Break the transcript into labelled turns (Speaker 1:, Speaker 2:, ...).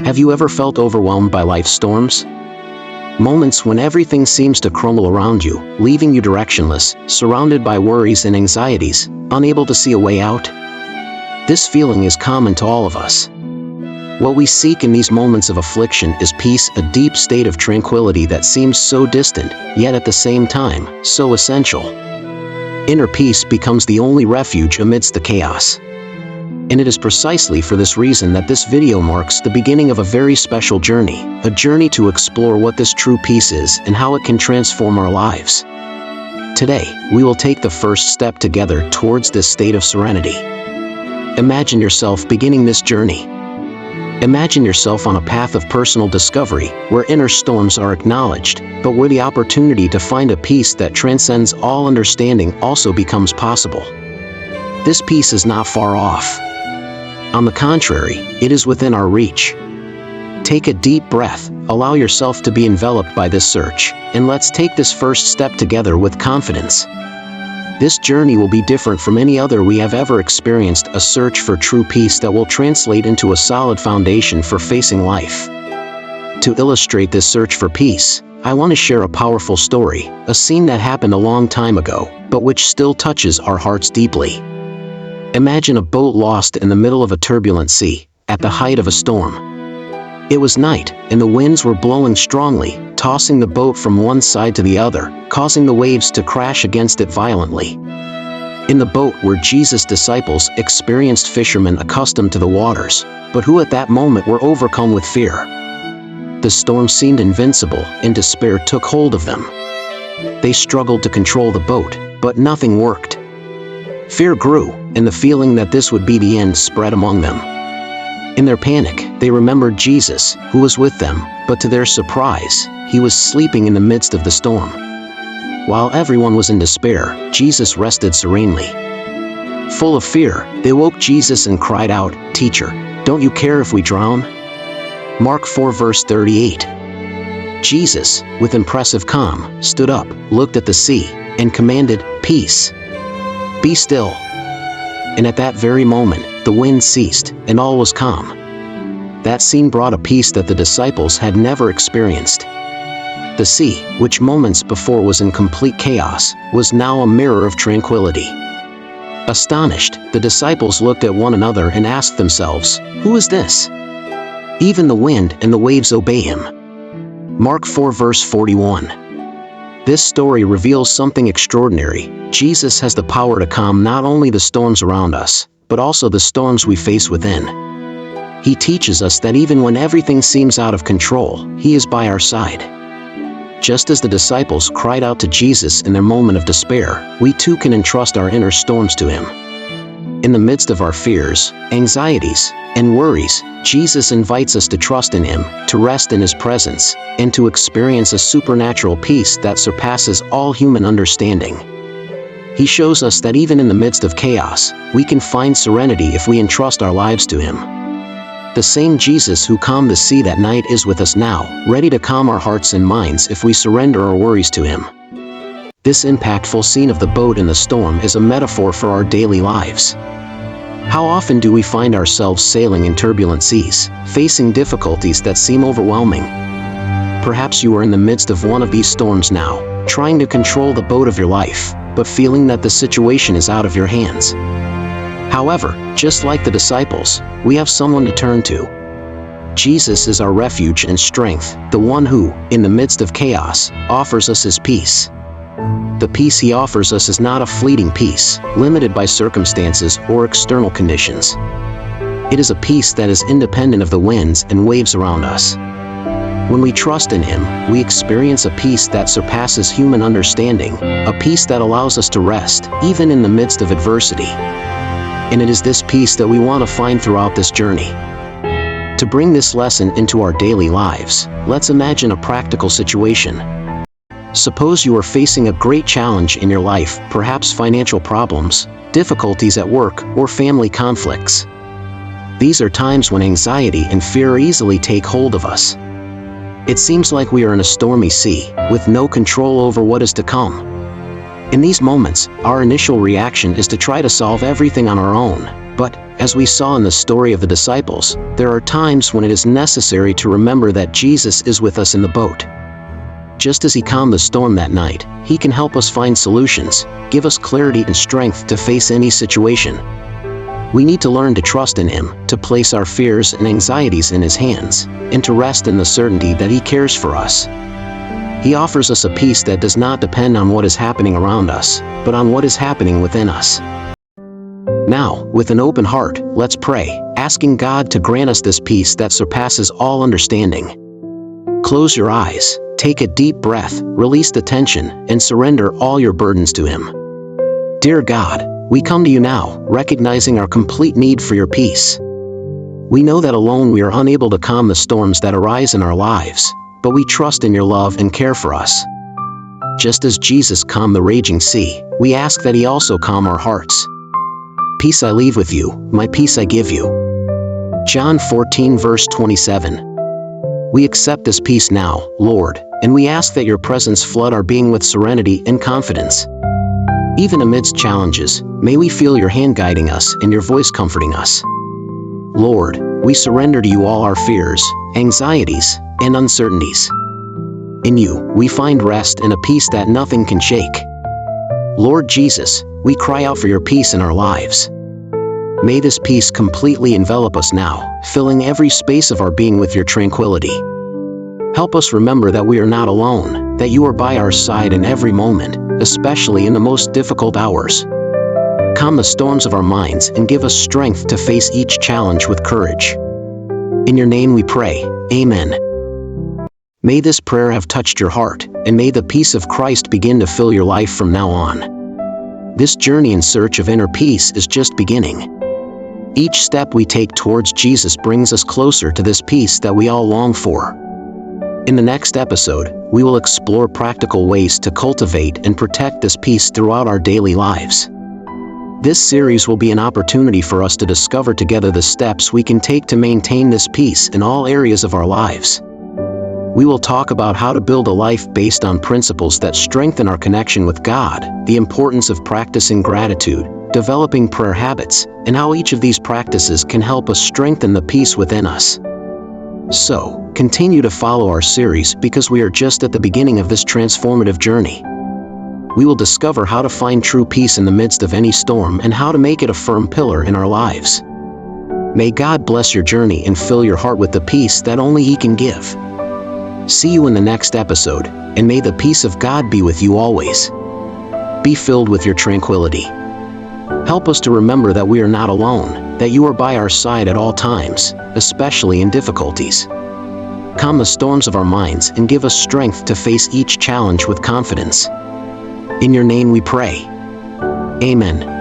Speaker 1: Have you ever felt overwhelmed by life's storms? Moments when everything seems to crumble around you, leaving you directionless, surrounded by worries and anxieties, unable to see a way out? This feeling is common to all of us. What we seek in these moments of affliction is peace, a deep state of tranquility that seems so distant, yet at the same time, so essential. Inner peace becomes the only refuge amidst the chaos. And it is precisely for this reason that this video marks the beginning of a very special journey, a journey to explore what this true peace is and how it can transform our lives. Today, we will take the first step together towards this state of serenity. Imagine yourself beginning this journey. Imagine yourself on a path of personal discovery, where inner storms are acknowledged, but where the opportunity to find a peace that transcends all understanding also becomes possible. This peace is not far off. On the contrary, it is within our reach. Take a deep breath, allow yourself to be enveloped by this search, and let's take this first step together with confidence. This journey will be different from any other we have ever experienced, a search for true peace that will translate into a solid foundation for facing life. To illustrate this search for peace, I want to share a powerful story, a scene that happened a long time ago, but which still touches our hearts deeply. Imagine a boat lost in the middle of a turbulent sea, at the height of a storm. It was night, and the winds were blowing strongly, tossing the boat from one side to the other, causing the waves to crash against it violently. In the boat were Jesus' disciples, experienced fishermen accustomed to the waters, but who at that moment were overcome with fear. The storm seemed invincible, and despair took hold of them. They struggled to control the boat, but nothing worked. Fear grew, and the feeling that this would be the end spread among them. In their panic, they remembered Jesus, who was with them, but to their surprise, he was sleeping in the midst of the storm. While everyone was in despair, Jesus rested serenely. Full of fear, they woke Jesus and cried out, "Teacher, don't you care if we drown?" Mark 4 verse 38. Jesus, with impressive calm, stood up, looked at the sea, and commanded, "Peace, be still." And at that very moment, the wind ceased, and all was calm. That scene brought a peace that the disciples had never experienced. The sea, which moments before was in complete chaos, was now a mirror of tranquility. Astonished, the disciples looked at one another and asked themselves, "Who is this? Even the wind and the waves obey him." Mark 4 verse 41. This story reveals something extraordinary. Jesus has the power to calm not only the storms around us, but also the storms we face within. He teaches us that even when everything seems out of control, he is by our side. Just as the disciples cried out to Jesus in their moment of despair, we too can entrust our inner storms to him. In the midst of our fears, anxieties, and worries, Jesus invites us to trust in him, to rest in his presence, and to experience a supernatural peace that surpasses all human understanding. He shows us that even in the midst of chaos, we can find serenity if we entrust our lives to him. The same Jesus who calmed the sea that night is with us now, ready to calm our hearts and minds if we surrender our worries to him. This impactful scene of the boat in the storm is a metaphor for our daily lives. How often do we find ourselves sailing in turbulent seas, facing difficulties that seem overwhelming? Perhaps you are in the midst of one of these storms now, trying to control the boat of your life, but feeling that the situation is out of your hands. However, just like the disciples, we have someone to turn to. Jesus is our refuge and strength, the one who, in the midst of chaos, offers us his peace. The peace he offers us is not a fleeting peace, limited by circumstances or external conditions. It is a peace that is independent of the winds and waves around us. When we trust in him, we experience a peace that surpasses human understanding, a peace that allows us to rest, even in the midst of adversity. And it is this peace that we want to find throughout this journey. To bring this lesson into our daily lives, let's imagine a practical situation. Suppose you are facing a great challenge in your life, perhaps financial problems, difficulties at work, or family conflicts. These are times when anxiety and fear easily take hold of us. It seems like we are in a stormy sea, with no control over what is to come. In these moments, our initial reaction is to try to solve everything on our own. But, as we saw in the story of the disciples, there are times when it is necessary to remember that Jesus is with us in the boat. Just as he calmed the storm that night, he can help us find solutions, give us clarity and strength to face any situation. We need to learn to trust in him, to place our fears and anxieties in his hands, and to rest in the certainty that he cares for us. He offers us a peace that does not depend on what is happening around us, but on what is happening within us. Now, with an open heart, let's pray, asking God to grant us this peace that surpasses all understanding. Close your eyes, take a deep breath, release the tension, and surrender all your burdens to him. Dear God, we come to you now, recognizing our complete need for your peace. We know that alone we are unable to calm the storms that arise in our lives, but we trust in your love and care for us. Just as Jesus calmed the raging sea, we ask that he also calm our hearts. Peace I leave with you, my peace I give you. John 14 verse 27. We accept this peace now, Lord, and we ask that your presence flood our being with serenity and confidence. Even amidst challenges, may we feel your hand guiding us and your voice comforting us. Lord, we surrender to you all our fears, anxieties, and uncertainties. In you, we find rest and a peace that nothing can shake. Lord Jesus, we cry out for your peace in our lives. May this peace completely envelop us now, filling every space of our being with your tranquility. Help us remember that we are not alone, that you are by our side in every moment, especially in the most difficult hours. Calm the storms of our minds and give us strength to face each challenge with courage. In your name we pray, Amen. May this prayer have touched your heart, and may the peace of Christ begin to fill your life from now on. This journey in search of inner peace is just beginning. Each step we take towards Jesus brings us closer to this peace that we all long for. In the next episode, we will explore practical ways to cultivate and protect this peace throughout our daily lives. This series will be an opportunity for us to discover together the steps we can take to maintain this peace in all areas of our lives. We will talk about how to build a life based on principles that strengthen our connection with God, the importance of practicing gratitude, developing prayer habits, and how each of these practices can help us strengthen the peace within us. So, continue to follow our series because we are just at the beginning of this transformative journey. We will discover how to find true peace in the midst of any storm and how to make it a firm pillar in our lives. May God bless your journey and fill your heart with the peace that only He can give. See you in the next episode, and may the peace of God be with you always. Be filled with your tranquility. Help us to remember that we are not alone, that you are by our side at all times, especially in difficulties. Calm the storms of our minds and give us strength to face each challenge with confidence. In your name we pray. Amen.